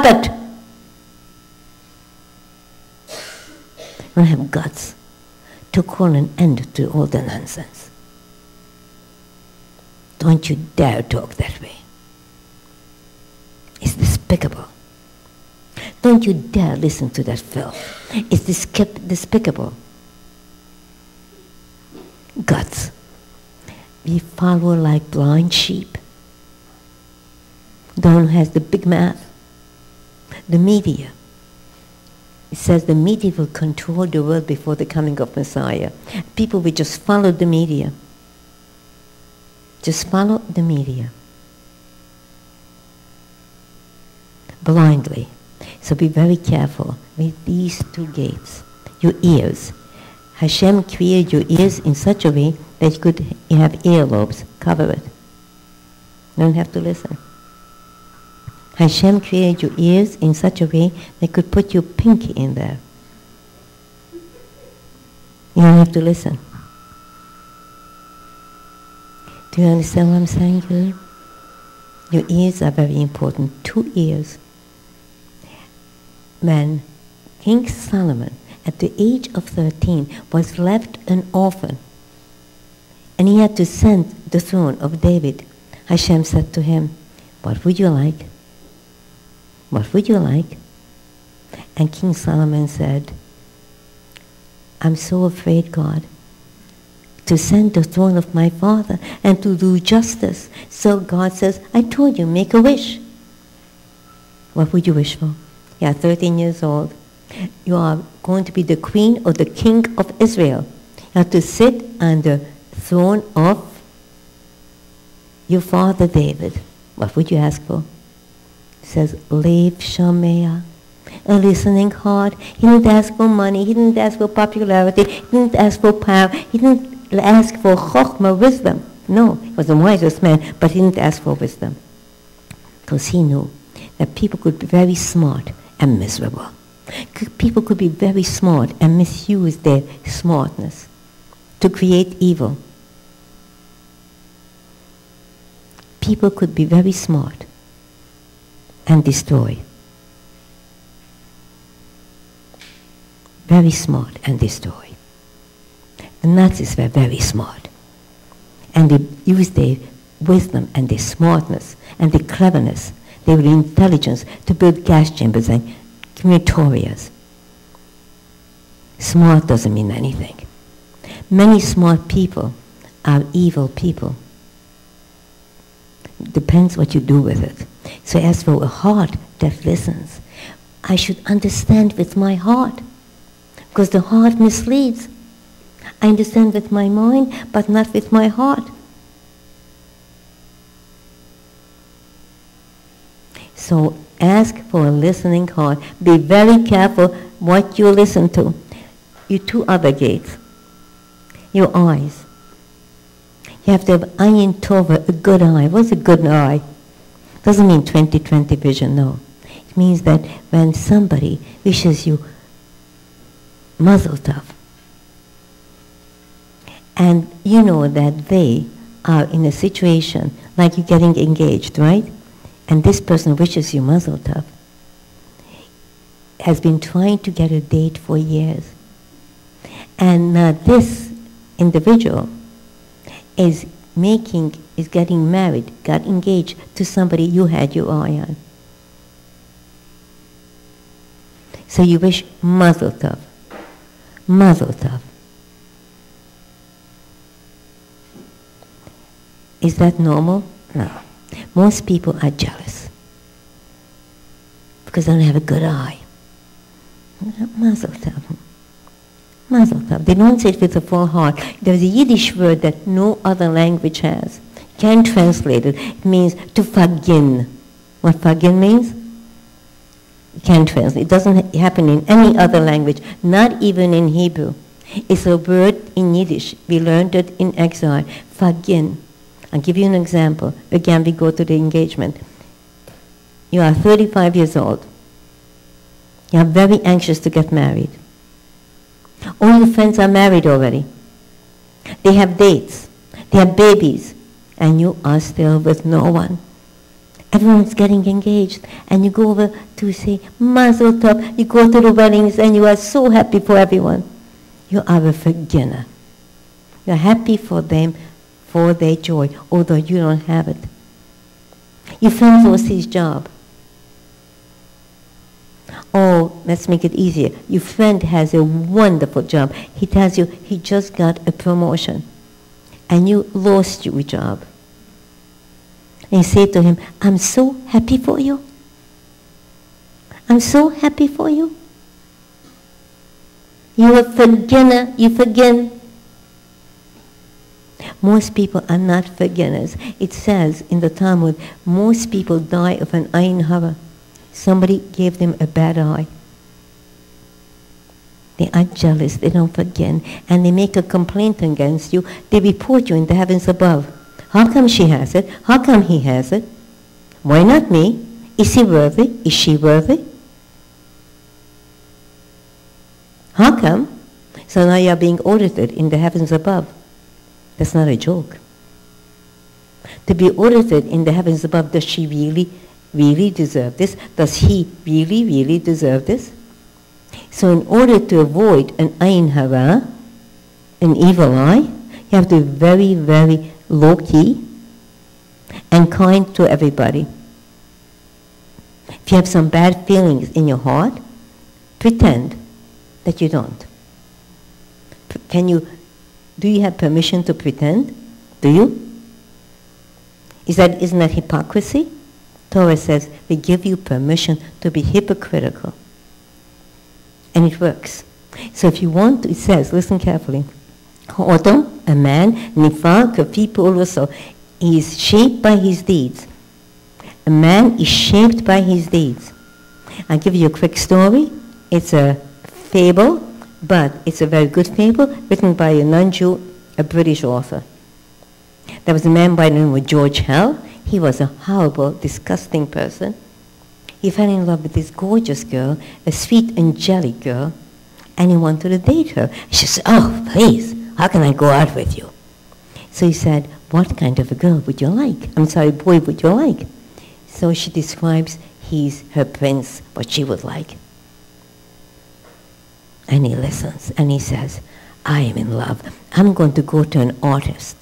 it. You don't have guts to call an end to all the nonsense. Don't you dare talk that way. It's despicable. Don't you dare listen to that filth. It's despicable. Guts. We follow like blind sheep. The one who has the big mouth. The media. It says the media will control the world before the coming of Messiah. People will just follow the media. Just follow the media. Blindly. So be very careful with these two gates. Your ears. Hashem created your ears in such a way that you have earlobes. Cover it. You don't have to listen. Hashem created your ears in such a way that you could put your pinky in there. You don't have to listen. Do you understand what I'm saying here? Your ears are very important. 2 ears. When King Solomon, at the age of 13, was left an orphan, and he had to send the throne of David, Hashem said to him, "What would you like? What would you like?" And King Solomon said, "I'm so afraid, God, to send the throne of my father and to do justice." So God says, "I told you, make a wish." What would you wish for? You are 13 years old. You are going to be the queen or the king of Israel. You have to sit on the throne of your father David. What would you ask for? It says, Lev Shamea, a listening heart. He didn't ask for money. He didn't ask for popularity. He didn't ask for power. He didn't ask for chokhmah, wisdom. No, he was the wisest man, but he didn't ask for wisdom. Because he knew that people could be very smart and miserable. People could be very smart and misuse their smartness to create evil. People could be very smart and destroy. Very smart and destroy. The Nazis were very smart. And they used their wisdom and their smartness and their cleverness, their intelligence to build gas chambers and crematorias. Smart doesn't mean anything. Many smart people are evil people. Depends what you do with it. So as for a heart that listens, I should understand with my heart, because the heart misleads. I understand with my mind, but not with my heart. So ask for a listening heart. Be very careful what you listen to. Your 2 other gates. Your eyes. You have to have ayin tova, a good eye. What's a good eye? Doesn't mean 20/20 vision, no. It means that when somebody wishes you mazel tov, and you know that they are in a situation like you're getting engaged, right? And this person wishes you mazel tov, has been trying to get a date for years. And this individual is getting married, got engaged to somebody you had your eye on. So you wish mazel tov. Mazel tov. Is that normal? No. Most people are jealous because they don't have a good eye. Mazel tov. Mazel tov. They don't say it with a full heart. There's a Yiddish word that no other language has. Can't translate it. It means to fagin. What fagin means? You can't translate. It doesn't happen in any other language, not even in Hebrew. It's a word in Yiddish. We learned it in exile. Fagin. I'll give you an example. Again, we go to the engagement. You are 35 years old. You are very anxious to get married. All your friends are married already. They have dates. They have babies. And you are still with no one. Everyone's getting engaged, and you go over to say, Mazel Tov. You go to the weddings, and you are so happy for everyone. You are a beginner. You're happy for them, for their joy, although you don't have it. Your friend lost his job. Oh, let's make it easier. Your friend has a wonderful job. He tells you he just got a promotion, and you lost your job. And you say to him, I'm so happy for you. I'm so happy for you. You're a beginner. You forget. Most people are not beginners. It says in the Talmud, most people die of an ayin hara. Somebody gave them a bad eye. They are jealous, they don't forget, and they make a complaint against you. They report you in the heavens above. How come she has it? How come he has it? Why not me? Is he worthy? Is she worthy? How come? So now you are being audited in the heavens above. That's not a joke. To be audited in the heavens above, does she really deserve this? Does he really deserve this? So in order to avoid an ayin hara, an evil eye, you have to be very, very low-key and kind to everybody. If you have some bad feelings in your heart, pretend that you don't. Do you have permission to pretend? Do you? Isn't that hypocrisy? Torah says we give you permission to be hypocritical. And it works. So if you want to, it says, listen carefully, Adam, a man, nifar kafi pa'uloso, he is shaped by his deeds. A man is shaped by his deeds. I'll give you a quick story. It's a fable, but it's a very good fable written by a non-Jew, a British author. There was a man by the name of George Hell. He was a horrible, disgusting person. He fell in love with this gorgeous girl, a sweet, angelic girl, and he wanted to date her. She said, oh, please, how can I go out with you? So he said, what kind of a girl would you like? Boy would you like? So she describes he's her prince, what she would like. And he listens, and he says, I am in love. I'm going to go to an artist.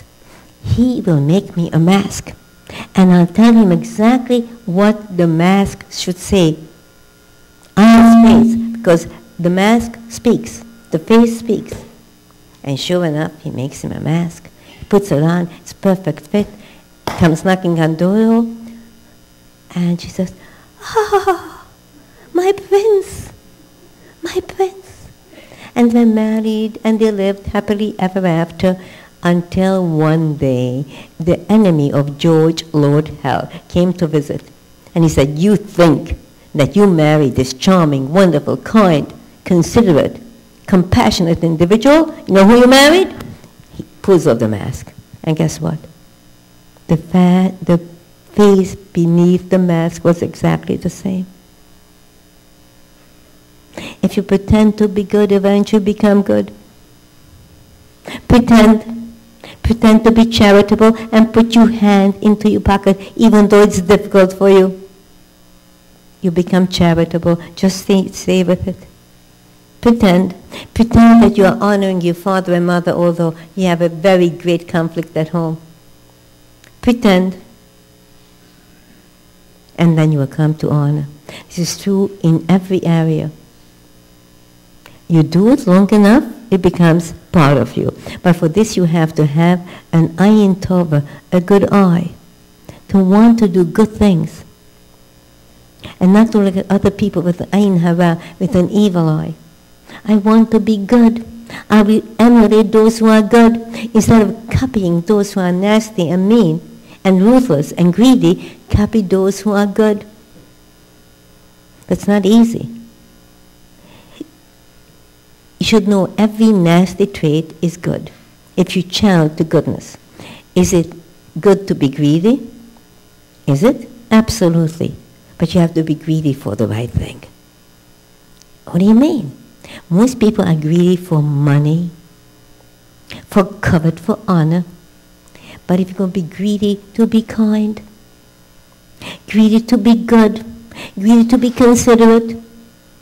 He will make me a mask. And I'll tell him exactly what the mask should say on his face, because the mask speaks, the face speaks. And sure enough, he makes him a mask. He puts it on, it's perfect fit, comes knocking on the door, and she says, oh, my prince, my prince. And they're married, and they lived happily ever after, until one day, the enemy of George, Lord Hell, came to visit. And he said, you think that you married this charming, wonderful, kind, considerate, compassionate individual? You know who you married? He pulls off the mask. And guess what? The face beneath the mask was exactly the same. If you pretend to be good, eventually become good. Pretend to be charitable and put your hand into your pocket even though it's difficult for you. You become charitable. Just stay with it. Pretend that you are honoring your father and mother although you have a very great conflict at home. Pretend. And then you will come to honor. This is true in every area. You do it long enough, it becomes part of you. But for this you have to have an ayin tova, a good eye, to want to do good things. And not to look at other people with ayin hara, with an evil eye. I want to be good. I will emulate those who are good instead of copying those who are nasty and mean and ruthless and greedy. Copy those who are good. That's not easy. You should know every nasty trait is good if you channel to goodness. Is it good to be greedy? Is it? Absolutely. But you have to be greedy for the right thing. What do you mean? Most people are greedy for money, for covet, for honor. But if you're going to be greedy, to be kind. Greedy to be good. Greedy to be considerate.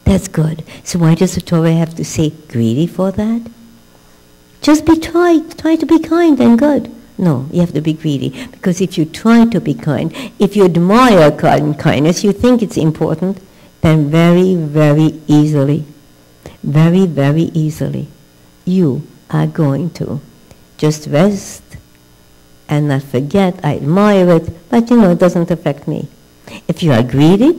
That's good. So why does the Torah have to say greedy for that? Just try to be kind and good. No, you have to be greedy. Because if you try to be kind, if you admire kindness, you think it's important, then very, very easily, you are going to just rest and not forget, I admire it, but it doesn't affect me. If you are greedy,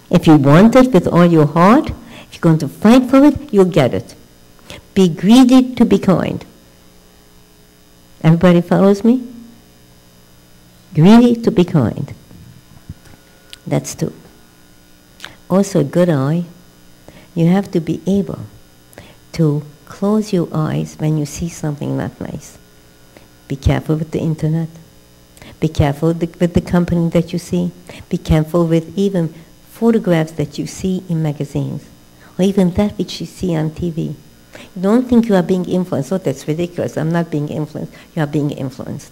if you want it with all your heart, if you're going to fight for it, you'll get it. Be greedy to be kind. Everybody follows me? Greedy to be kind. That's 2. Also, a good eye. You have to be able to close your eyes when you see something not nice. Be careful with the internet. Be careful with the company that you see. Be careful with even photographs that you see in magazines, or even that which you see on TV. You don't think you are being influenced. Oh, that's ridiculous. I'm not being influenced. You are being influenced.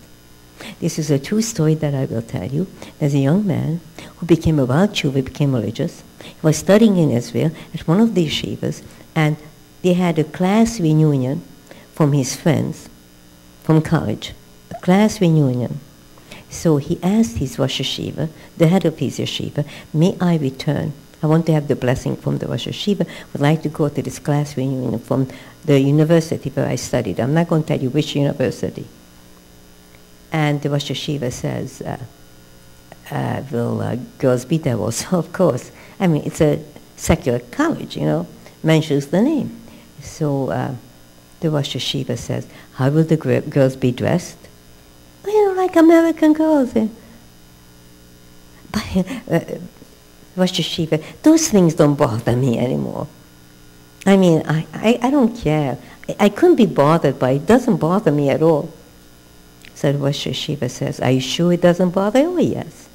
This is a true story that I will tell you. There's a young man who became a wild Jew, he became religious. He was studying in Israel at one of the yeshivas, and they had a class reunion from his friends from college, a class reunion. So he asked his Rosh Yeshiva, the head of his yeshiva, may I return? I want to have the blessing from the Rosh Yeshiva. Would like to go to this class reunion from the university where I studied. I'm not going to tell you which university. And the Rosh Yeshiva says, will girls be there also? Of course. I mean, it's a secular college, mentions the name. So the Rosh Yeshiva says, how will the girls be dressed? Well, like American girls. But Rosh Yeshiva, those things don't bother me anymore. I mean, I don't care. I couldn't be bothered by it. It doesn't bother me at all. So the Rosh Yeshiva says, are you sure it doesn't bother you? Oh, yes.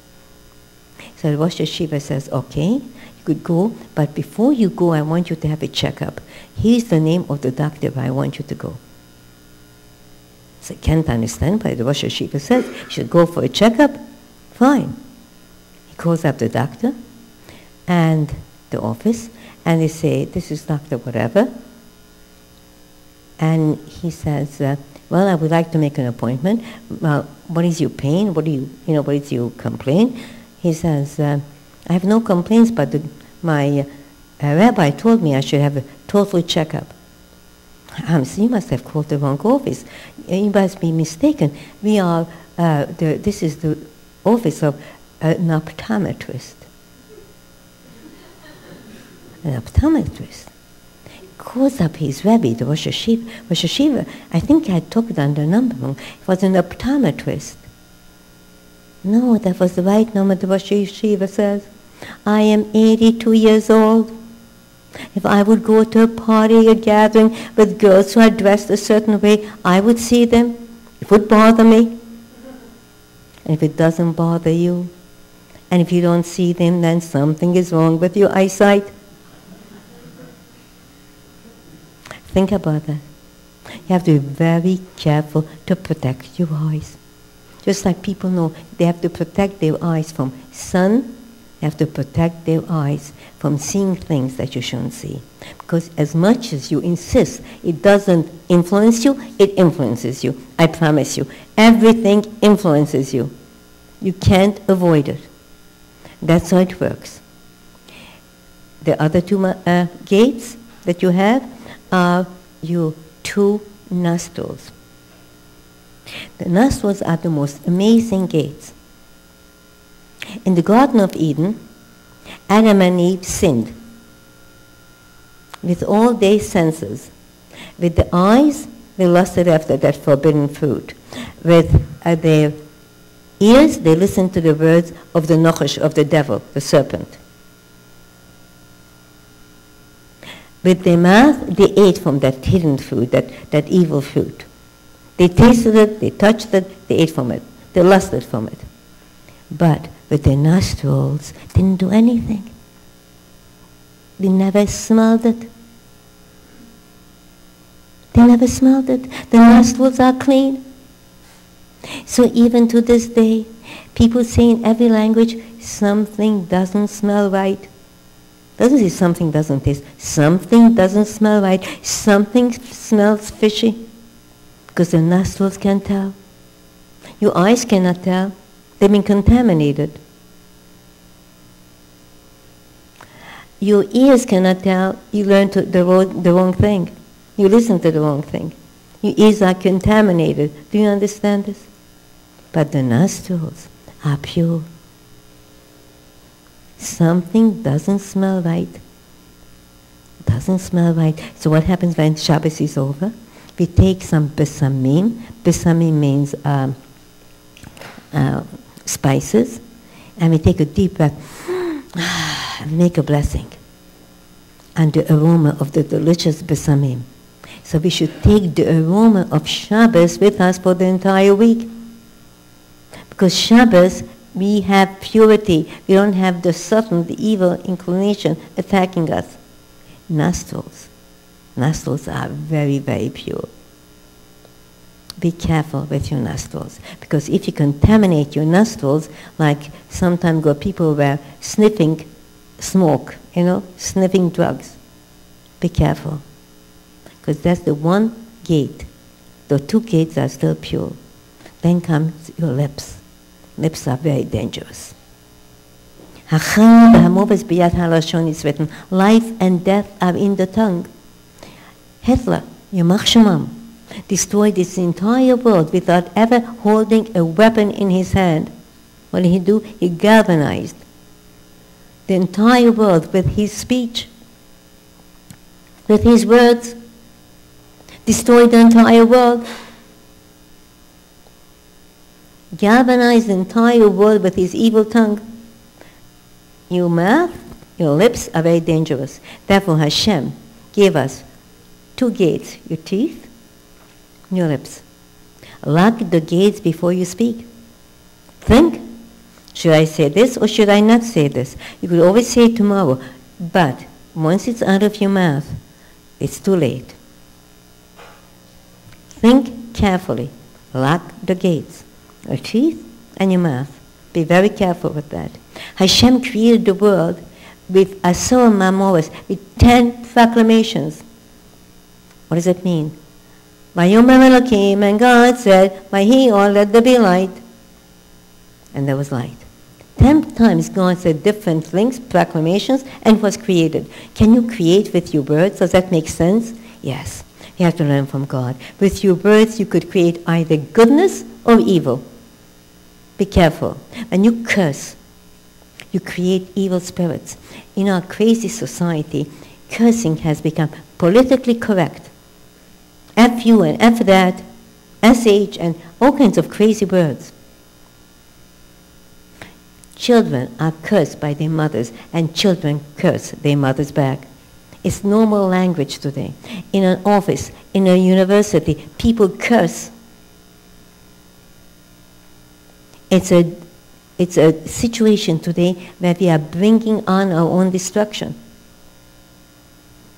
So the Rosh Yeshiva says, okay, you could go, but before you go, I want you to have a checkup. Here's the name of the doctor where I want you to go. So I can't understand why the Rosh Yeshiva says you should go for a checkup. Fine. He calls up the doctor and the office, and they say, this is Dr. whatever. And he says, well, I would like to make an appointment. Well, what is your pain? What is your complaint? He says, I have no complaints, but my rabbi told me I should have a total checkup. So you must have called the wrong office. You must be mistaken. We are, this is the office of an optometrist. An optometrist. Calls up his rabbi, the Rosh Yeshiva. I think I took down the number wrong. It was an optometrist. No, that was the right number, the Rosh Yeshiva says. I am 82 years old. If I would go to a party, a gathering with girls who are dressed a certain way, I would see them. It would bother me. And if it doesn't bother you, and if you don't see them, then something is wrong with your eyesight. Think about that. You have to be very careful to protect your eyes. Just like people know they have to protect their eyes from sun, they have to protect their eyes from seeing things that you shouldn't see. Because as much as you insist it doesn't influence you, it influences you. I promise you. Everything influences you. You can't avoid it. That's how it works. The other 2 gates that you have are your 2 nostrils. The nostrils are the most amazing gates. In the Garden of Eden, Adam and Eve sinned with all their senses. With the eyes, they lusted after that forbidden fruit. With their ears, they listened to the words of the Nochash, of the devil, the serpent. With their mouth, they ate from that hidden fruit, that evil fruit. They tasted it, they touched it, they ate from it. They lusted from it. But with their nostrils, didn't do anything. They never smelled it. They never smelled it. The nostrils are clean. So even to this day, people say in every language, something doesn't smell right. Doesn't say something doesn't taste. Something doesn't smell right. Something smells fishy. Because the nostrils can tell. Your eyes cannot tell. They've been contaminated. Your ears cannot tell. You learn the wrong thing. You listen to the wrong thing. Your ears are contaminated. Do you understand this? But the nostrils are pure. Something doesn't smell right. Doesn't smell right. So what happens when Shabbos is over? We take some besamim. Besamim means spices. And we take a deep breath and make a blessing and the aroma of the delicious besamim. So we should take the aroma of Shabbos with us for the entire week. Because Shabbos, we have purity. We don't have the subtle, the evil inclination attacking us. Nostrils. Nostrils are very, very pure. Be careful with your nostrils. Because if you contaminate your nostrils, like some time ago people were sniffing smoke, sniffing drugs. Be careful. Because that's the one gate. The two gates are still pure. Then comes your lips. Lips are very dangerous. Life and death are in the tongue. Hitler, Yamach Shemam, destroyed this entire world without ever holding a weapon in his hand. What did he do? He galvanized the entire world with his speech, with his words. Destroyed the entire world. Galvanized the entire world with his evil tongue. Your mouth, your lips are very dangerous. Therefore Hashem gave us two gates, your teeth and your lips. Lock the gates before you speak. Think, should I say this or should I not say this? You could always say it tomorrow, but once it's out of your mouth, it's too late. Think carefully. Lock the gates. Your teeth and your mouth. Be very careful with that. Hashem created the world with Asor Mamoros, with 10 proclamations. What does it mean? Vayomer Elokim, and God said, Vahi or let there be light. And there was light. 10 times God said different things, proclamations, and was created. Can you create with your words? Does that make sense? Yes. You have to learn from God. With your words, you could create either goodness or evil. Be careful. When you curse, you create evil spirits. In our crazy society, cursing has become politically correct. F you and F that, SH, and all kinds of crazy words. Children are cursed by their mothers, and children curse their mothers back. It's normal language today. In an office, in a university, people curse. It's a situation today where we are bringing on our own destruction.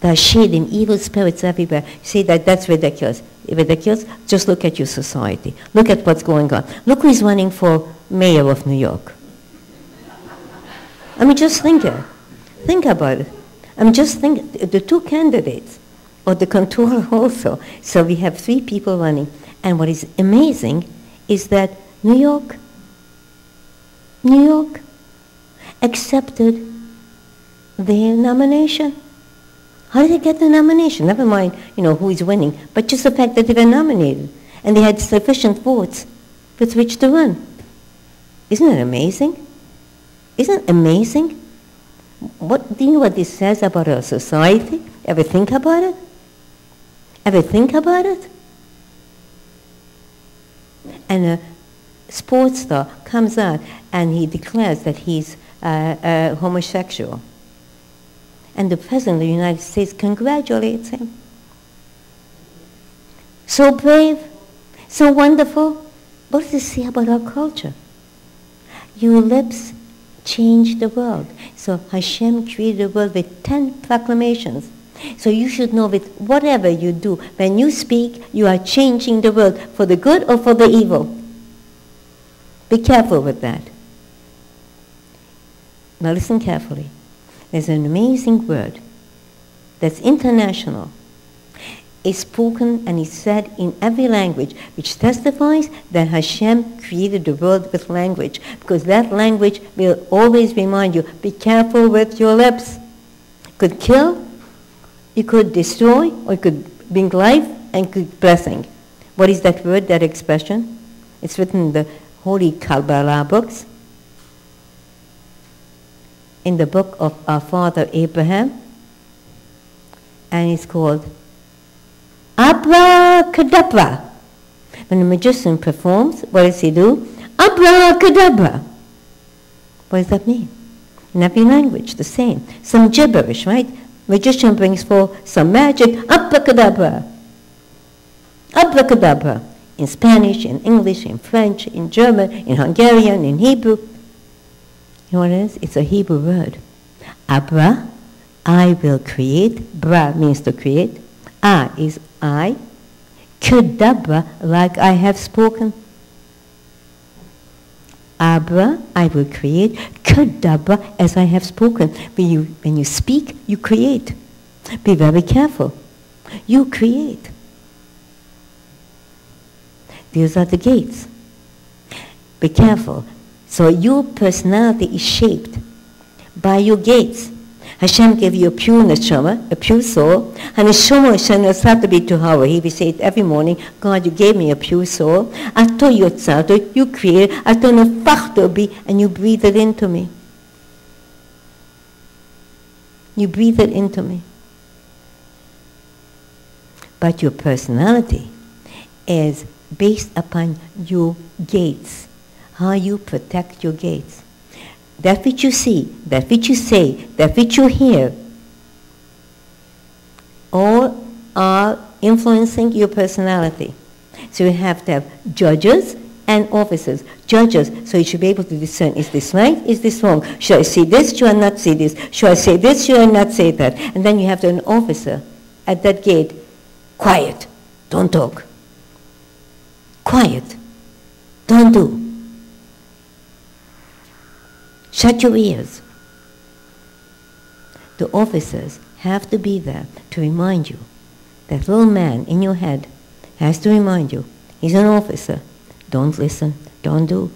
There are shading evil spirits everywhere. You say that's ridiculous. Ridiculous? Just look at your society. Look at what's going on. Look who is running for mayor of New York. I mean, just think it. Think about it. Just think, the two candidates, or the controller also. So we have 3 people running. And what is amazing is that New York accepted their nomination. How did they get the nomination? Never mind, who is winning, but just the fact that they were nominated and they had sufficient votes with which to run. Isn't it amazing? Isn't it amazing? Do you know what this says about our society? Ever think about it? Ever think about it? And a sports star comes out and he declares that he's homosexual. And the President of the United States congratulates him. So brave, so wonderful. What does this say about our culture? Your lips change the world. So Hashem created the world with 10 proclamations. So you should know that whatever you do, when you speak, you are changing the world for the good or for the evil. Be careful with that. Now listen carefully. There's an amazing word that's international. It's spoken and is said in every language, which testifies that Hashem created the world with language, because that language will always remind you, be careful with your lips. It could kill, it could destroy, or it could bring life and could blessing. What is that word, that expression? It's written in the Holy Kabbalah books. In the book of our father Abraham, and it's called Abracadabra. When the magician performs, what does he do? Abracadabra. What does that mean? In every language, the same. Some gibberish, right? Magician brings forth some magic, abracadabra. Abracadabra. In Spanish, in English, in French, in German, in Hungarian, in Hebrew. You know what it is? It's a Hebrew word. Abra, I will create. Bra means to create. A is I. Kadabra, like I have spoken. Abra, I will create. Kadabra, as I have spoken. When you speak, you create. Be very careful. You create. These are the gates. Be careful. So your personality is shaped by your gates. Hashem gave you a pure neshama, a pure soul, and a neshama shall not have to be to Hava. He will say it every morning, God, you gave me a pure soul. Ato yotzato, you created, ato nefachto bi, and you breathe it into me. You breathe it into me. But your personality is based upon your gates, how you protect your gates. That which you see, that which you say, that which you hear, all are influencing your personality. So you have to have judges and officers. Judges, so you should be able to discern, is this right, is this wrong? Should I see this, should I not see this? Should I say this, should I not say that? And then you have an officer at that gate. Quiet, don't talk. Quiet, don't do. Shut your ears. The officers have to be there to remind you. That little man in your head has to remind you. He's an officer. Don't listen. Don't do.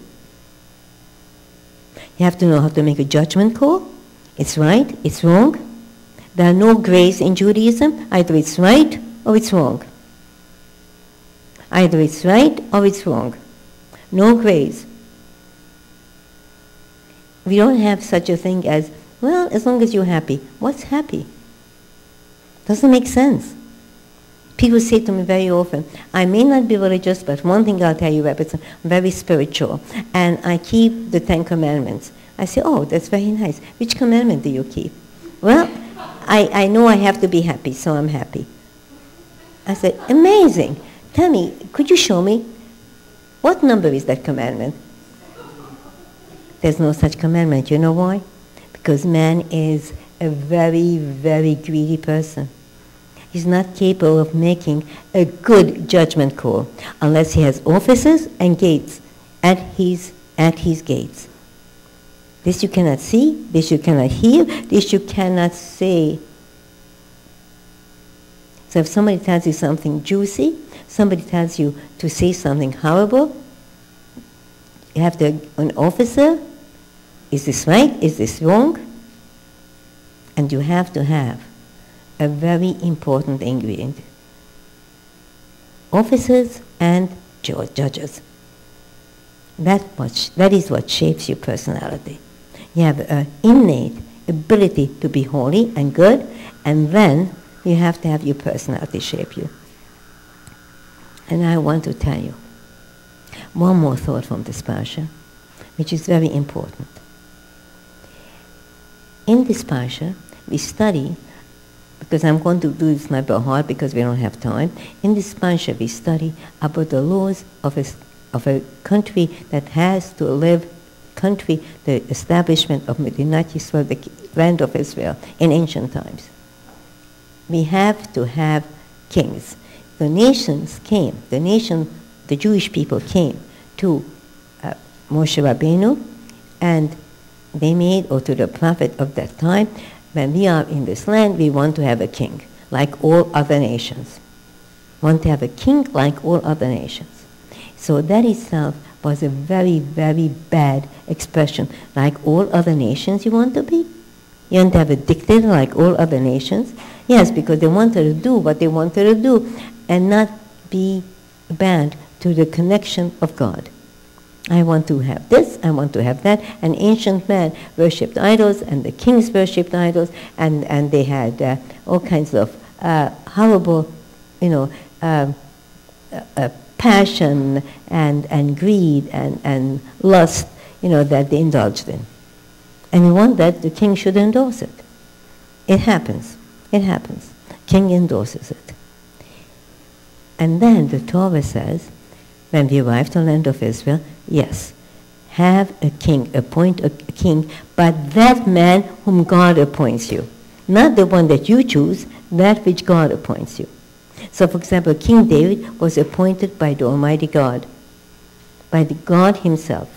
You have to know how to make a judgment call. It's right. It's wrong. There are no grays in Judaism. Either it's right or it's wrong. Either it's right or it's wrong. No grays. We don't have such a thing as, well, as long as you're happy. What's happy? Doesn't make sense. People say to me very often, I may not be religious, but one thing I'll tell you, Rebbeztin, I'm very spiritual, and I keep the 10 Commandments. I say, oh, that's very nice. Which commandment do you keep? Well, I know I have to be happy, so I'm happy. I said, amazing. Tell me, could you show me? What number is that commandment? There's no such commandment. You know why? Because man is a very, very greedy person. He's not capable of making a good judgment call unless he has officers and gates at his gates. This you cannot see, this you cannot hear, this you cannot say. So if somebody tells you something juicy, somebody tells you to say something horrible, you have an officer. Is this right? Is this wrong? And you have to have a very important ingredient. Officers and judges. That is what shapes your personality. You have an innate ability to be holy and good, and then you have to have your personality shape you. And I want to tell you one more thought from this parsha, which is very important. In this parsha, we study, because I'm going to do this my heart because we don't have time. In this parsha, we study about the laws of a country that has to live, the establishment of Medinat Yisrael, the land of Israel, in ancient times. We have to have kings. The nations came, the Jewish people came to Moshe Rabbeinu, and they made, or to the prophet of that time, when we are in this land, we want to have a king, like all other nations. Want to have a king like all other nations. So that itself was a very, very bad expression. Like all other nations you want to be? You want to have a dictator like all other nations? Yes, because they wanted to do what they wanted to do and not be bound to the connection of God. I want to have this, I want to have that. An ancient man worshipped idols, and the kings worshipped idols, and they had all kinds of horrible, passion and greed and lust, that they indulged in. And we want that the king should endorse it. It happens. It happens. King endorses it. And then the Torah says, when we arrive to the land of Israel, yes, have a king, appoint a king, but that man whom God appoints you. Not the one that you choose, that which God appoints you. So, for example, King David was appointed by the Almighty God, by the God himself.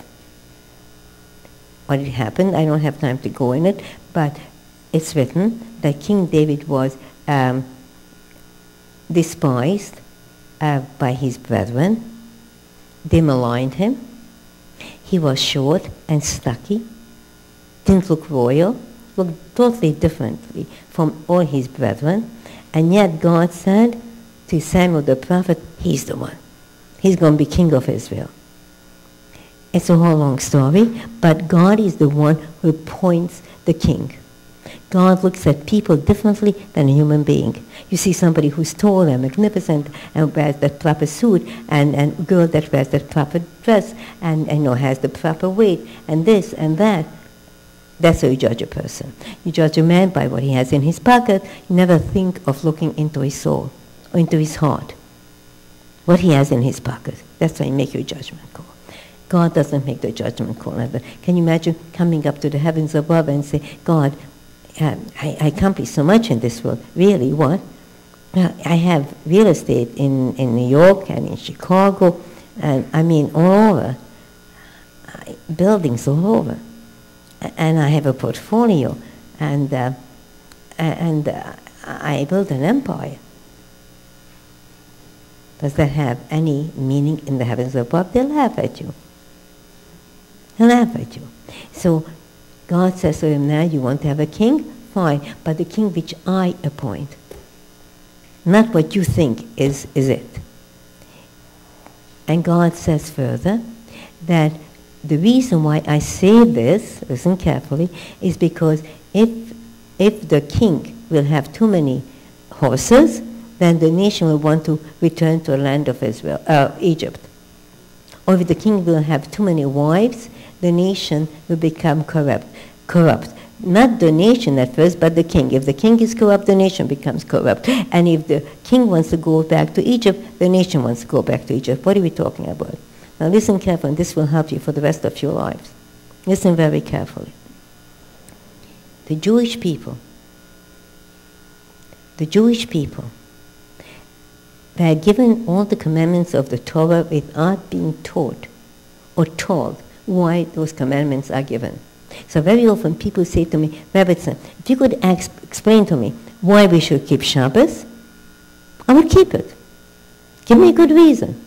What had happened, I don't have time to go in it, but it's written that King David was despised by his brethren. They maligned him. He was short and stocky, didn't look royal, looked totally differently from all his brethren. And yet God said to Samuel the prophet, he's the one. He's going to be king of Israel. It's a whole long story, but God is the one who appoints the king. God looks at people differently than a human being. You see somebody who's tall and magnificent and wears the proper suit, and a girl that wears the proper dress and has the proper weight and this and that. That's how you judge a person. You judge a man by what he has in his pocket. You never think of looking into his soul or into his heart. What he has in his pocket. That's how you make your judgment call. God doesn't make the judgment call. Can you imagine coming up to the heavens above and say, God, I accomplished so much in this world. Really, what? I have real estate in New York and in Chicago, and I mean all over. Buildings all over. And I have a portfolio, and I built an empire. Does that have any meaning in the heavens above? They laugh at you. They laugh at you. So God says to him, now you want to have a king? Fine, but the king which I appoint. Not what you think is it. And God says further that the reason why I say this, listen carefully, is because if the king will have too many horses, then the nation will want to return to the land of Israel, Egypt. Or if the king will have too many wives, the nation will become corrupt. Not the nation at first, but the king. If the king is corrupt, the nation becomes corrupt. And if the king wants to go back to Egypt, the nation wants to go back to Egypt. What are we talking about? Now listen carefully, and this will help you for the rest of your lives. Listen very carefully. The Jewish people were given all the commandments of the Torah without being taught or told why those commandments are given. So very often people say to me, Rebbeztin, if you could explain to me why we should keep Shabbos, I would keep it. Give me a good reason.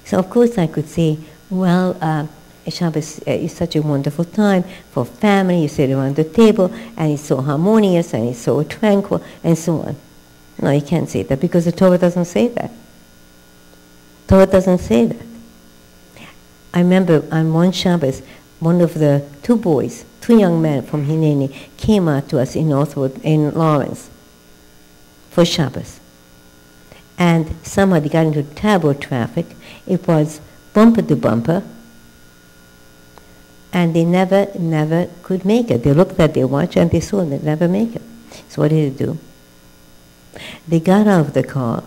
So of course I could say, well, Shabbos is such a wonderful time for family. You sit around the table, and it's so harmonious, and it's so tranquil, and so on. No, you can't say that, because the Torah doesn't say that. Torah doesn't say that. I remember on one Shabbos, one of the two young men from Hineni came out to us in Lawrence for Shabbos. And somehow they got into terrible traffic. It was bumper to bumper. And they never could make it. They looked at their watch and they saw they'd never make it. So what did they do? They got out of the car,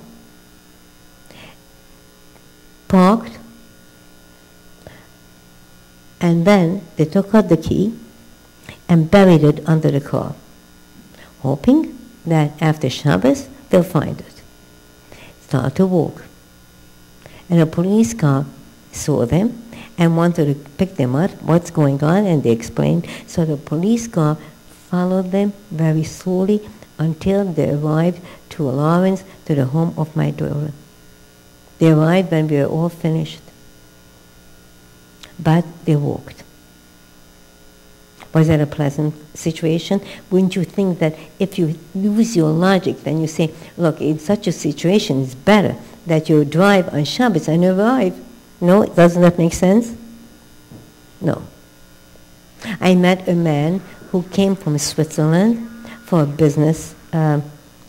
parked, and then they took out the key and buried it under the car, hoping that after Shabbos they'll find it. Started to walk. And a police car saw them, and wanted to pick them up, what's going on, and they explained. So the police car followed them very slowly until they arrived to Lawrence, to the home of my daughter. They arrived when we were all finished. But they walked. Was that a pleasant situation? Wouldn't you think that if you lose your logic, then you say, look, in such a situation, it's better that you drive on Shabbos and arrive. No, doesn't that make sense? No. I met a man who came from Switzerland for a business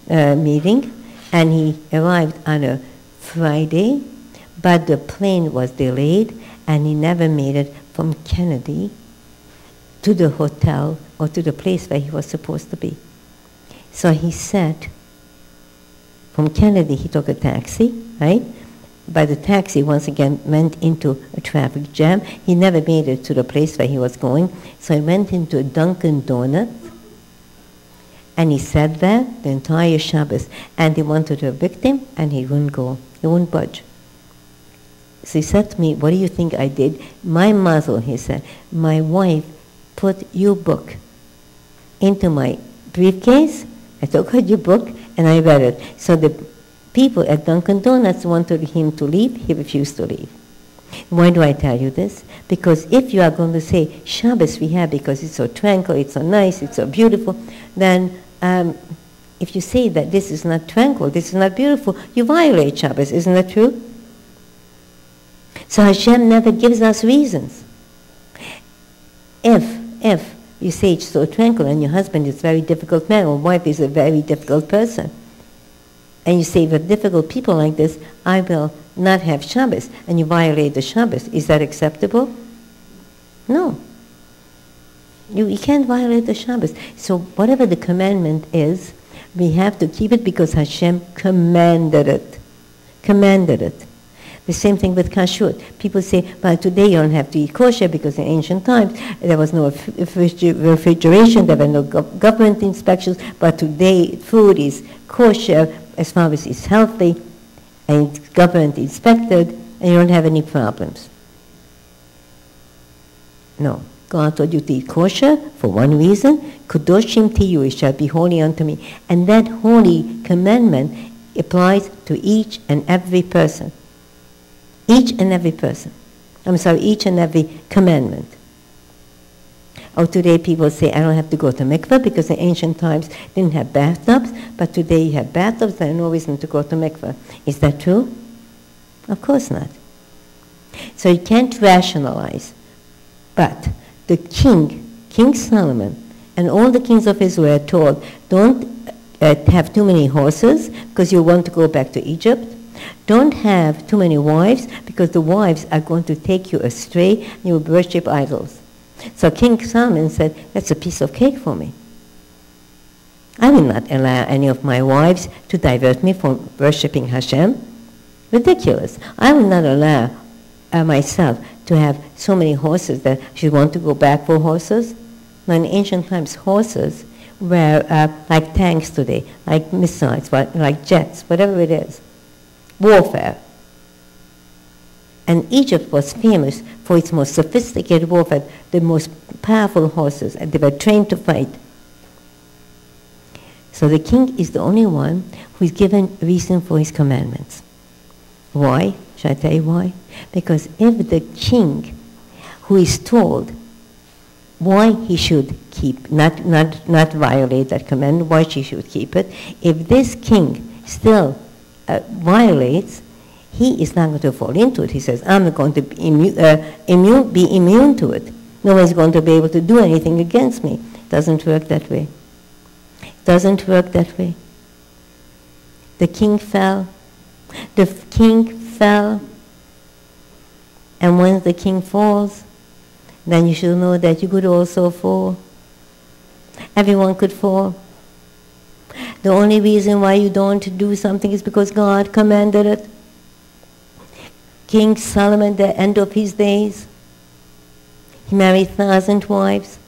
meeting, and he arrived on a Friday, but the plane was delayed, and he never made it from Kennedy to the hotel or to the place where he was supposed to be. So he said, from Kennedy he took a taxi, right? But the taxi once again went into a traffic jam. He never made it to the place where he was going, so he went into a Dunkin' Donuts, and he sat there the entire Shabbos, and they wanted to evict him, and he wouldn't go, he wouldn't budge. So he said to me, what do you think I did? My muzzle, he said, my wife put your book into my briefcase. I took out your book and I read it. So the people at Dunkin' Donuts wanted him to leave. He refused to leave. Why do I tell you this? Because if you are going to say Shabbos we have because it's so tranquil, it's so nice, it's so beautiful, then if you say that this is not tranquil, this is not beautiful, you violate Shabbos. Isn't that true? So Hashem never gives us reasons. If you say it's so tranquil and your husband is a very difficult man or wife is a very difficult person, and you say with difficult people like this, I will not have Shabbos, and you violate the Shabbos, is that acceptable? No. You can't violate the Shabbos. So whatever the commandment is, we have to keep it because Hashem commanded it. Commanded it. The same thing with kashrut. People say, well, today you don't have to eat kosher because in ancient times there was no refrigeration, there were no government inspections, but today food is kosher as far as it's healthy and it's government inspected and you don't have any problems. No. God told you to eat kosher for one reason. Kadoshim tiyu, it shall be holy unto me. And that holy commandment applies to each and every person. Each and every person. Each and every commandment. Or today people say, I don't have to go to mikveh because in ancient times they didn't have bathtubs, but today you have bathtubs, there's no reason to go to mikveh. Is that true? Of course not. So you can't rationalize. But the King Solomon, and all the kings of Israel are told, don't have too many horses because you want to go back to Egypt. Don't have too many wives because the wives are going to take you astray and you will worship idols. So King Solomon said, that's a piece of cake for me. I will not allow any of my wives to divert me from worshiping Hashem. Ridiculous. I will not allow myself to have so many horses that she want to go back for horses. Now in ancient times, horses were like tanks today, like missiles, like jets, whatever it is. Warfare. And Egypt was famous for its most sophisticated warfare, the most powerful horses, and they were trained to fight. So the king is the only one who is given reason for his commandments. Why? Shall I tell you why? Because if the king who is told why he should keep, not violate that commandment, why she should keep it, if this king still violates, he is not going to fall into it. He says, I'm not going to be immune to it. No one's going to be able to do anything against me. It doesn't work that way. It doesn't work that way. The king fell. The king fell. And once the king falls, then you should know that you could also fall. Everyone could fall. The only reason why you don't do something is because God commanded it. King Solomon, the end of his days, he married 1,000 wives.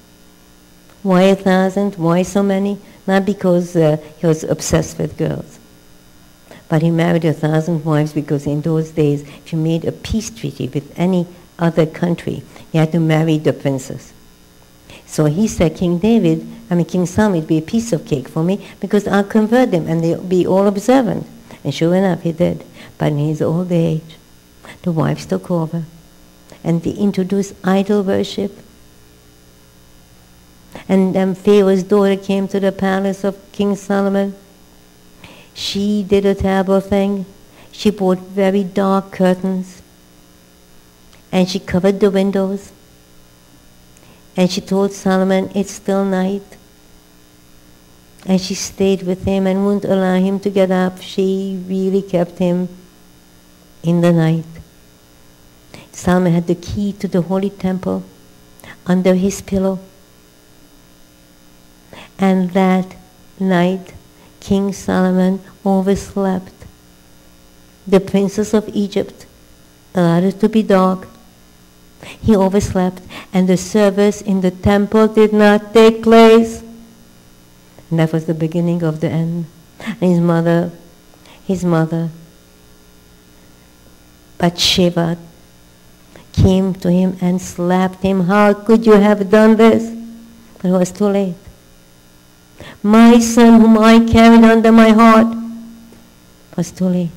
Why 1,000? Why so many? Not because he was obsessed with girls. But he married 1,000 wives because in those days, if you made a peace treaty with any other country. He had to marry the princess. So he said, King Solomon would be a piece of cake for me because I'll convert them and they'll be all observant. And sure enough, he did. But in his old age, the wives took over and they introduced idol worship. And then Pharaoh's daughter came to the palace of King Solomon. She did a terrible thing. She bought very dark curtains and she covered the windows. And she told Solomon, it's still night. And she stayed with him and wouldn't allow him to get up. She really kept him in the night. Solomon had the key to the holy temple under his pillow. And that night, King Solomon overslept. The princess of Egypt allowed it to be dark. He overslept, and the service in the temple did not take place. And that was the beginning of the end. And his mother, Bathsheba, came to him and slapped him. How could you have done this? But it was too late. My son, whom I carried under my heart, was too late.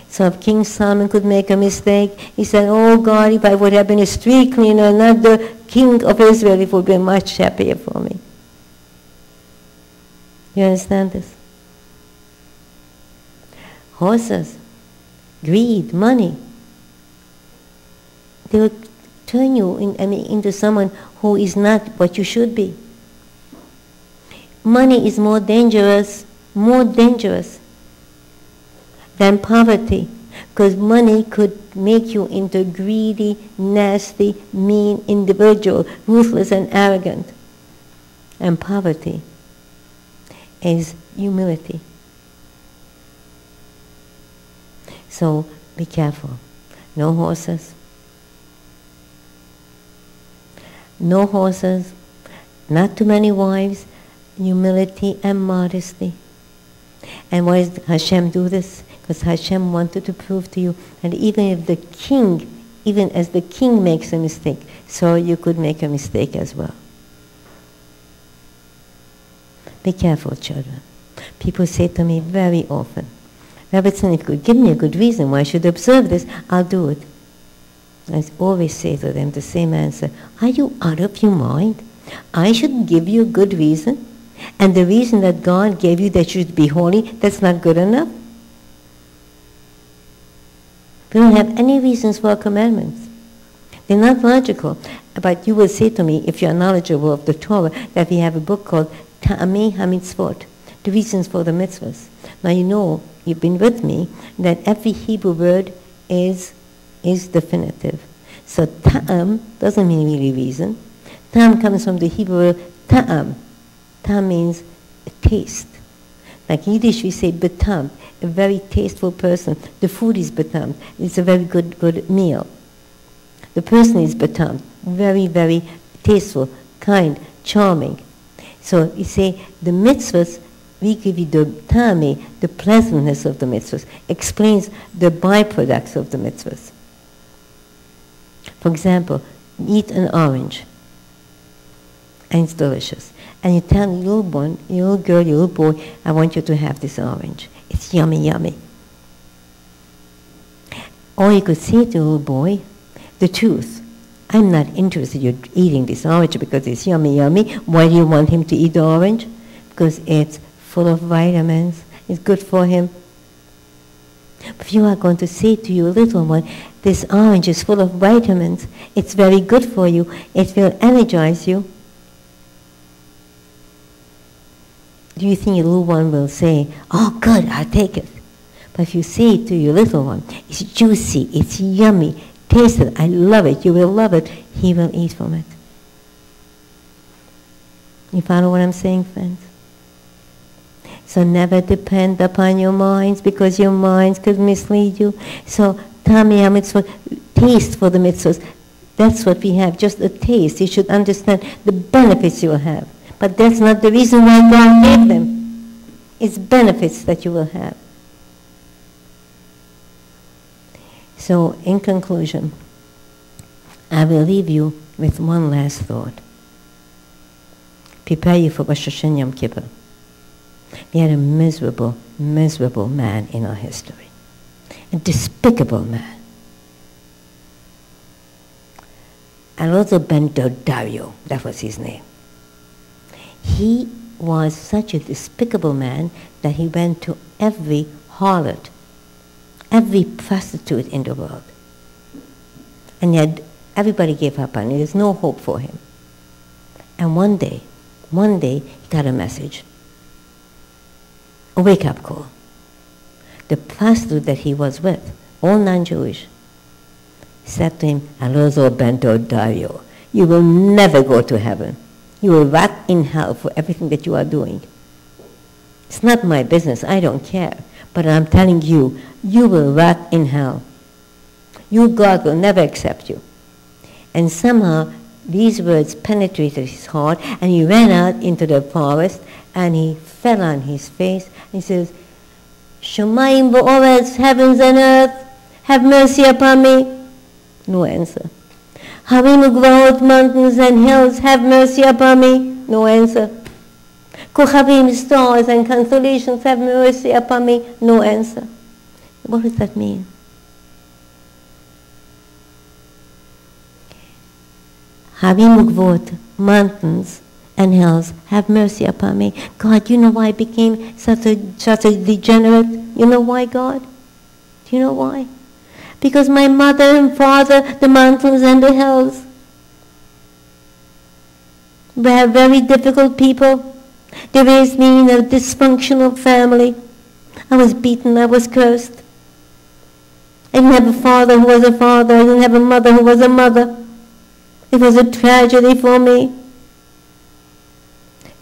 So if King Solomon could make a mistake, he said, oh God, if I would have been a street cleaner, not the king of Israel, it would be much happier for me. You understand this? Horses, greed, money, they will turn you into someone who is not what you should be. Money is more dangerous than poverty, because money could make you into greedy, nasty, mean individual, ruthless and arrogant. And poverty is humility. So be careful. No horses. No horses, not too many wives, humility and modesty. And why does Hashem do this? Because Hashem wanted to prove to you that even as the king makes a mistake, so you could make a mistake as well. Be careful, children. People say to me very often, Rebbeztin, if you could give me a good reason why I should observe this, I'll do it. I always say to them the same answer, are you out of your mind? I should give you a good reason, and the reason that God gave you that you should be holy, that's not good enough? We don't have any reasons for our commandments. They're not logical. But you will say to me, if you're knowledgeable of the Torah, that we have a book called Ta'amei HaMitzvot, the reasons for the mitzvahs. Now you know, you've been with me, that every Hebrew word is definitive. So ta'am doesn't mean really reason. Ta'am comes from the Hebrew word ta'am. Ta'am means taste. Like in Yiddish we say betam, a very tasteful person. The food is betam. It's a very good meal. The person is betam, very, very tasteful, kind, charming. So you say the mitzvahs, we give you the ta'amei, the pleasantness of the mitzvahs, explains the byproducts of the mitzvahs. For example, eat an orange, and it's delicious. And you tell your little girl, your little boy, I want you to have this orange. It's yummy, yummy. Or you could say to the little boy the truth. I'm not interested in you eating this orange because it's yummy, yummy. Why do you want him to eat the orange? Because it's full of vitamins. It's good for him. If you are going to say to your little one, this orange is full of vitamins, it's very good for you, it will energize you, do you think your little one will say, oh good, I'll take it? But if you say to your little one, it's juicy, it's yummy, taste it, I love it, you will love it, he will eat from it. You follow what I'm saying, friends? So never depend upon your minds, because your minds could mislead you. So Ta'amei HaMitzvot, taste for the mitzvahs. That's what we have, just a taste. You should understand the benefits you will have. But that's not the reason why God gave them. It's benefits that you will have. So, in conclusion, I will leave you with one last thought. Prepare you for Rosh Hashanah Yom Kippur. We had a miserable, miserable man in our history. A despicable man. Alonso Dario, that was his name. He was such a despicable man that he went to every harlot, every prostitute in the world. And yet everybody gave up on him. There's no hope for him. And one day, he got a message. A wake-up call. The prostitute that he was with, all non-Jewish, said to him, Alonso Dario, you will never go to heaven. You will rot in hell for everything that you are doing. It's not my business, I don't care. But I'm telling you, you will rot in hell. Your God will never accept you. And somehow, these words penetrated his heart, and he ran out into the forest, and he fell on his face, and he says, Shomayim v'oretz, heavens and earth, have mercy upon me. No answer. Harim u'gvaot, mountains and hills, have mercy upon me. No answer. Kochavim, stars and constellations, have mercy upon me. No answer. What does that mean? Harim u'gvaot, mountains and hills, have mercy upon me. God, you know why I became such a degenerate? You know why, God? Do you know why? Because my mother and father, the mountains and the hills, were very difficult people. They raised me in a dysfunctional family. I was beaten, I was cursed. I didn't have a father who was a father. I didn't have a mother who was a mother. It was a tragedy for me.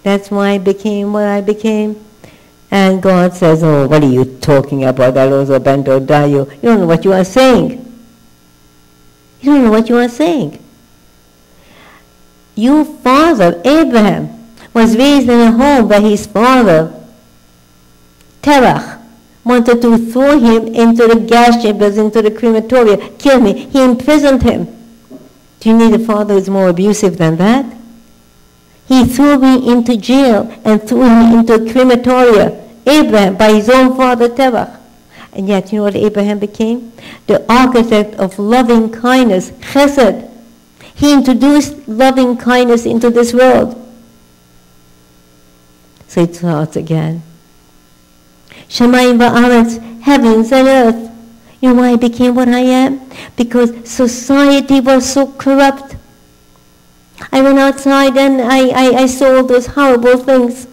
That's why I became what I became. And God says, oh, what are you talking about, Alonso Dario? You don't know what you are saying. You don't know what you are saying. Your father, Abraham, was raised in a home where his father, Terach, wanted to throw him into the gas chambers, into the crematoria, kill me. He imprisoned him. Do you need a father who's more abusive than that? He threw me into jail and threw me into a crematoria, Abraham, by his own father Terach. And yet, you know what Abraham became? The architect of loving kindness, chesed. He introduced loving kindness into this world. So it starts again. Shamayim va'aretz, heavens and earth. You know why I became what I am? Because society was so corrupt. I went outside and I saw all those horrible things.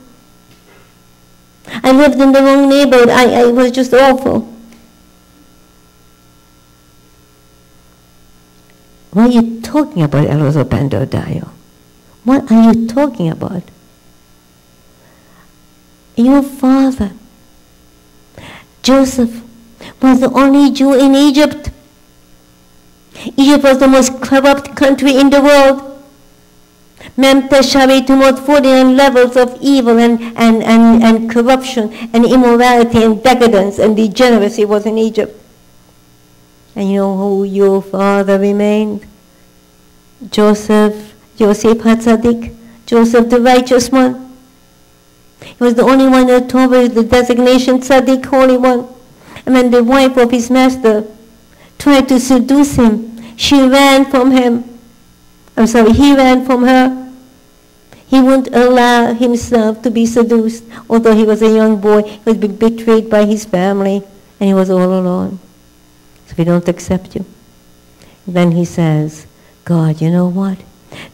I lived in the wrong neighborhood. I was just awful. What are you talking about, Alonso Dario? What are you talking about? Your father, Joseph, was the only Jew in Egypt. Egypt was the most corrupt country in the world. Mem Teshavi Tumot, 49 levels of evil and corruption and immorality and decadence and degeneracy was in Egypt. And you know who your father remained? Joseph HaTzadik, Joseph the righteous one. He was the only one that tolerated the designation Tzaddik, Holy One. And when the wife of his master tried to seduce him, she ran from him. He ran from her. He wouldn't allow himself to be seduced. Although he was a young boy, he was betrayed by his family, and he was all alone. So we don't accept you. Then he says, God, you know what?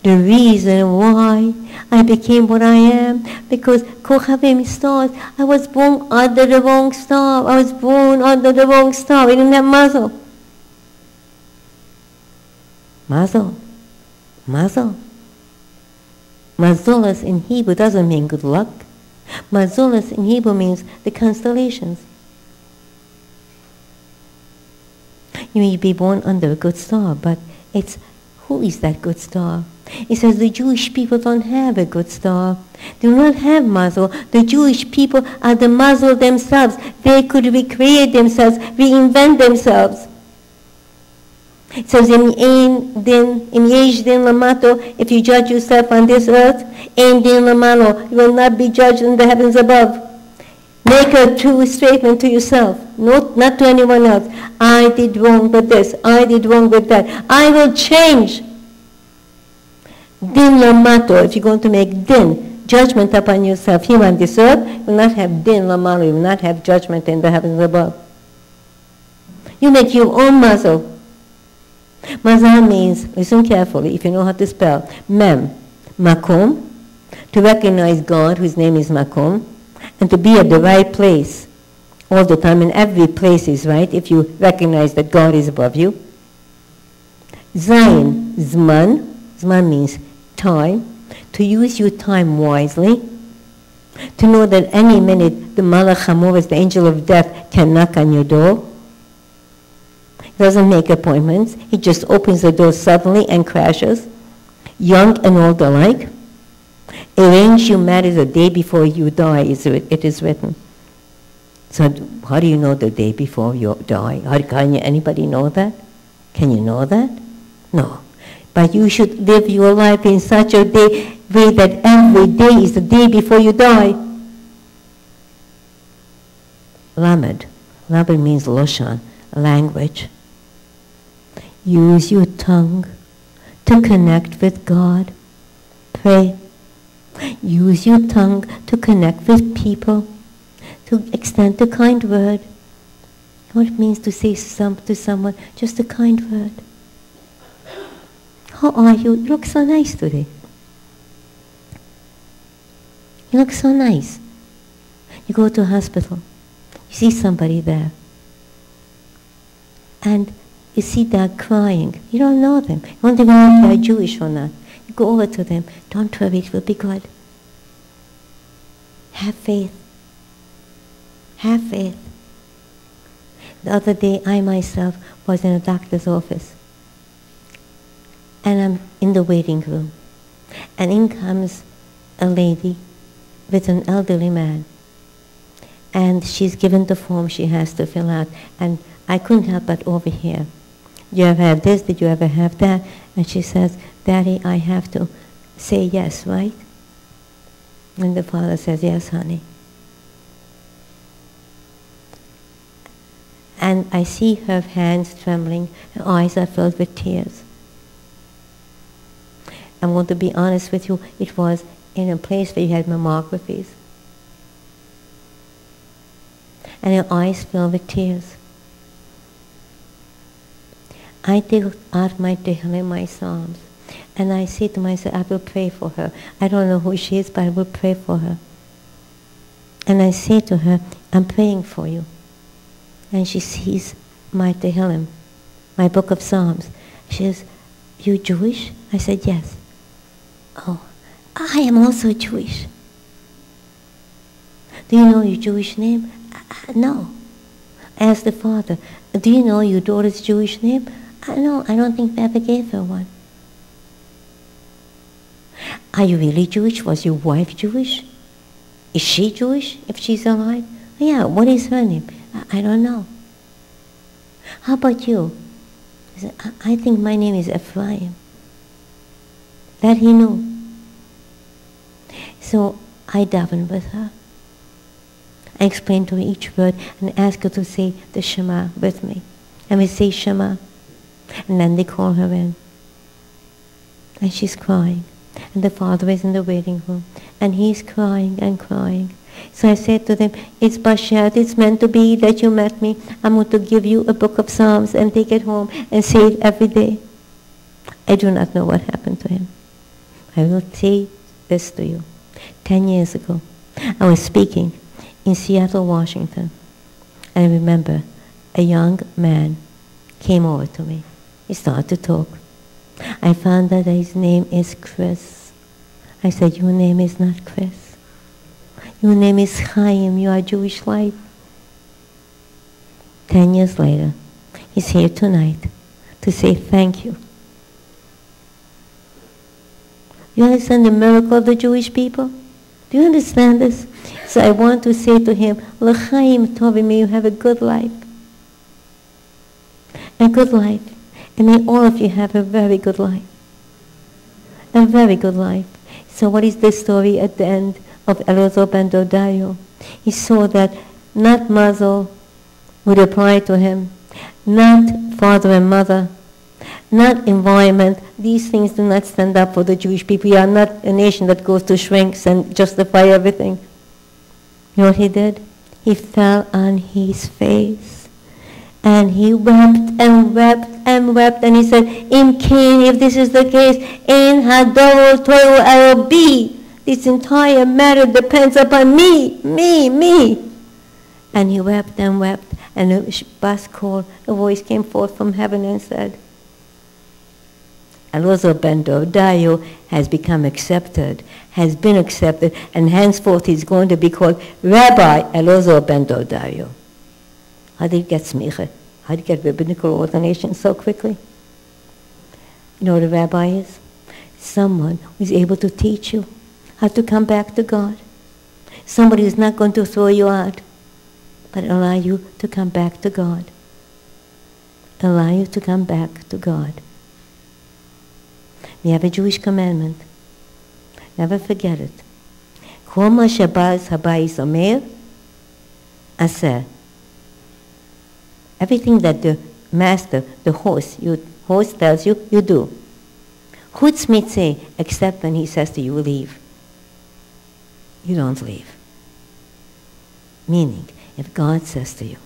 The reason why I became what I am, because Kochavim, stars, I was born under the wrong star. I was born under the wrong star. We didn't have mazel. Mazel. Mazel. Mazolas in Hebrew doesn't mean good luck. Mazolas in Hebrew means the constellations. You may be born under a good star, but it's who is that good star? It says the Jewish people don't have a good star. They do not have mazel. The Jewish people are the mazel themselves. They could recreate themselves, reinvent themselves. It says, Im yesh din lamato, if you judge yourself on this earth, ein din lamalo, you will not be judged in the heavens above. Make a true statement to yourself, not to anyone else. I did wrong with this, I did wrong with that. I will change. Din lamato, if you're going to make din, judgment upon yourself here on this earth, you will not have din lamalo, you will not have judgment in the heavens above. You make your own mazal. Mazal means, listen carefully, if you know how to spell, mem, makom, to recognize God, whose name is makom, and to be at the right place all the time, and every place is right if you recognize that God is above you. Zayin, zman, zman means time, to use your time wisely, to know that any minute the Malach HaMovet, the angel of death, can knock on your door. He doesn't make appointments. He just opens the door suddenly and crashes. Young and old alike. Arrange your matters a day before you die, it is written. So how do you know the day before you die? Can anybody know that? Can you know that? No. But you should live your life in such a way that every day is the day before you die. Lamed. Lamed means loshan, language. Use your tongue to connect with God. Pray. Use your tongue to connect with people, to extend a kind word. What it means to say to someone, just a kind word. How are you? You look so nice today. You look so nice. You go to a hospital, you see somebody there, and you see they're crying. You don't know them. You don't even know if they're Jewish or not. You go over to them. Don't worry, it will be good. Have faith. Have faith. The other day, I myself was in a doctor's office. And I'm in the waiting room. And in comes a lady with an elderly man. And she's given the form she has to fill out. And I couldn't help but overhear. Did you ever have this? Did you ever have that? And she says, Daddy, I have to say yes, right? And the father says, yes, honey. And I see her hands trembling, her eyes are filled with tears. I'm going to be honest with you, it was in a place where you had mammographies. And her eyes filled with tears. I take out my Tehillim, my Psalms, and I say to myself, I will pray for her. I don't know who she is, but I will pray for her. And I say to her, I'm praying for you. And she sees my Tehillim, my book of Psalms. She says, you Jewish? I said, yes. Oh, I am also Jewish. Do you know your Jewish name? No. I asked the father, do you know your daughter's Jewish name? No, I don't think they ever gave her one. Are you really Jewish? Was your wife Jewish? Is she Jewish, if she's alive? Yeah, what is her name? I don't know. How about you? I said, I think my name is Ephraim. That he knew. So I davened with her. I explained to her each word and asked her to say the Shema with me. And we say Shema. And then they call her in. And she's crying. And the father is in the waiting room. And he's crying and crying. So I said to them, it's Bashat, it's meant to be that you met me. I'm going to give you a book of Psalms and take it home and say it every day. I do not know what happened to him. I will say this to you. 10 years ago, I was speaking in Seattle, Washington. And I remember a young man came over to me. He started to talk. I found that his name is Chris. I said, your name is not Chris. Your name is Chaim. You are Jewish life. 10 years later, he's here tonight to say thank you. You understand the miracle of the Jewish people? Do you understand this? So I want to say to him, L'chaim Tovim, may you have a good life. A good life. And may all of you have a very good life. A very good life. So what is the story at the end of Elazar ben Dodayo? He saw that not muzzle would apply to him, not father and mother, not environment. These things do not stand up for the Jewish people. We are not a nation that goes to shrinks and justify everything. You know what he did? He fell on his face. And he wept and wept and wept. And he said, Im Kain, if this is the case, in Hadol Toru I will be. This entire matter depends upon me. And he wept and wept. And a bas called, a voice came forth from heaven and said, Elazar ben Dodayo has become accepted, has been accepted, and henceforth he's going to be called Rabbi Elazar ben Dodayo. How did he get smicha? How did he get rabbinical ordination so quickly? You know what a rabbi is? Someone who is able to teach you how to come back to God. Somebody who's not going to throw you out, but allow you to come back to God. Allow you to come back to God. We have a Jewish commandment. Never forget it. Kol ma shabaz habayis omer, aseh. Everything that the master, the host tells you, you do. Chutz mitzeh, except when he says to you, leave. You don't leave. Meaning, if God says to you,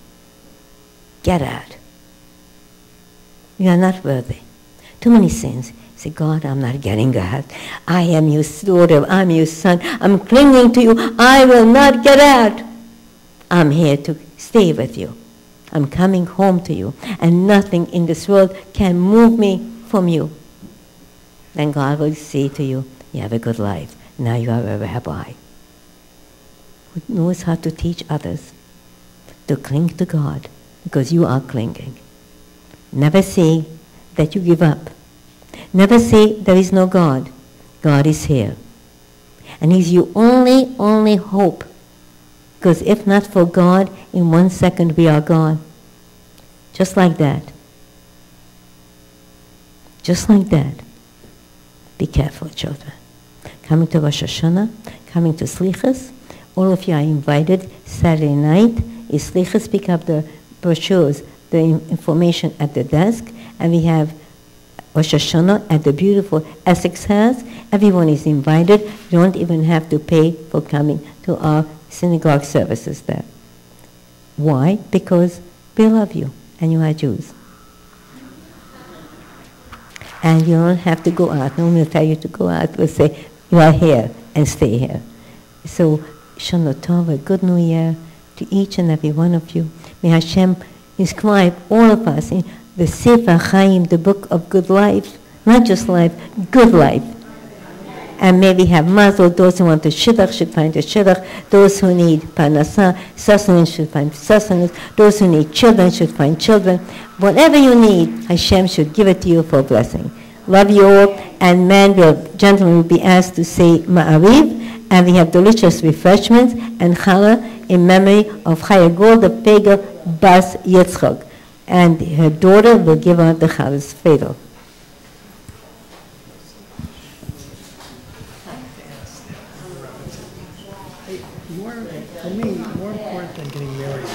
get out, you are not worthy. Too many sins. Say, God, I'm not getting out. I am your daughter. I'm your son. I'm clinging to you. I will not get out. I'm here to stay with you. I'm coming home to you. And nothing in this world can move me from you. Then God will say to you, you have a good life. Now you are a rabbi who knows how to teach others to cling to God because you are clinging. Never say that you give up. Never say there is no God. God is here. And He's your only hope. Because if not for God, in 1 second we are gone. Just like that. Just like that. Be careful, children. Coming to Rosh Hashanah, coming to Slichas, all of you are invited. Saturday night is Slichas. Pick up the brochures, the information at the desk, and we have Rosh Hashanah at the beautiful Essex House. Everyone is invited. You don't even have to pay for coming to our synagogue services there. Why? Because we love you and you are Jews. And you don't have to go out. No one will tell you to go out. We'll say, you are here and stay here. So, Shana Tov, a good new year to each and every one of you. May Hashem inscribe all of us in the Sefer Chaim, the book of good life. Not just life, good life. And may we have mazel. Those who want the shidduch should find the shidduch. Those who need parnasah, sustenance should find sustenance. Those who need children should find children. Whatever you need, Hashem should give it to you for blessing. Love you all. And gentlemen will be asked to say Ma'ariv. And we have delicious refreshments and challah in memory of Chaya Golda Pegel Bas Yitzchok. And her daughter will give out the challah's fatal. For me, more important than getting married